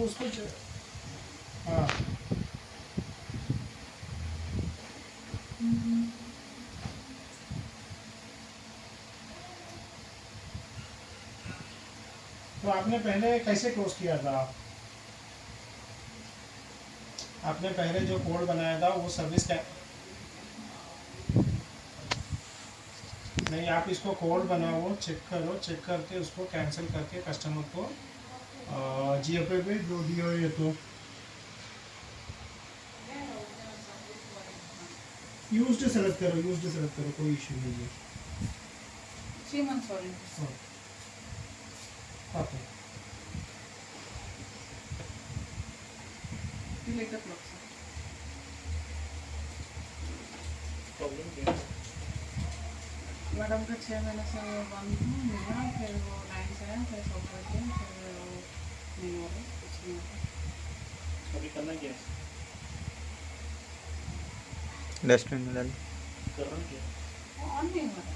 उसको हाँ तो आपने पहले कैसे क्लोज किया था? आपने पहले जो कोड बनाया था वो सर्विस का नहीं, आप इसको कोड बनाओ, चेक करो, चेक करके उसको कैंसिल करके कस्टमर को जीओपे पे जो दिया ये तो यूज्ड सेलेक्ट करो, कोई इशू नहीं है। 3 months warranty. Okay You like the clock, sir? Problem क्या है? मैडम का 6 महीने से वो बंद मिला, फिर वो लाइन से आया, फिर सॉफ्टवेयर किया, फिर वो नहीं हो रहा, कुछ नहीं हो रहा। अभी करना क्या है? डस्टबिन में डाल। करना क्या है? वो ऑन नहीं हो रहा।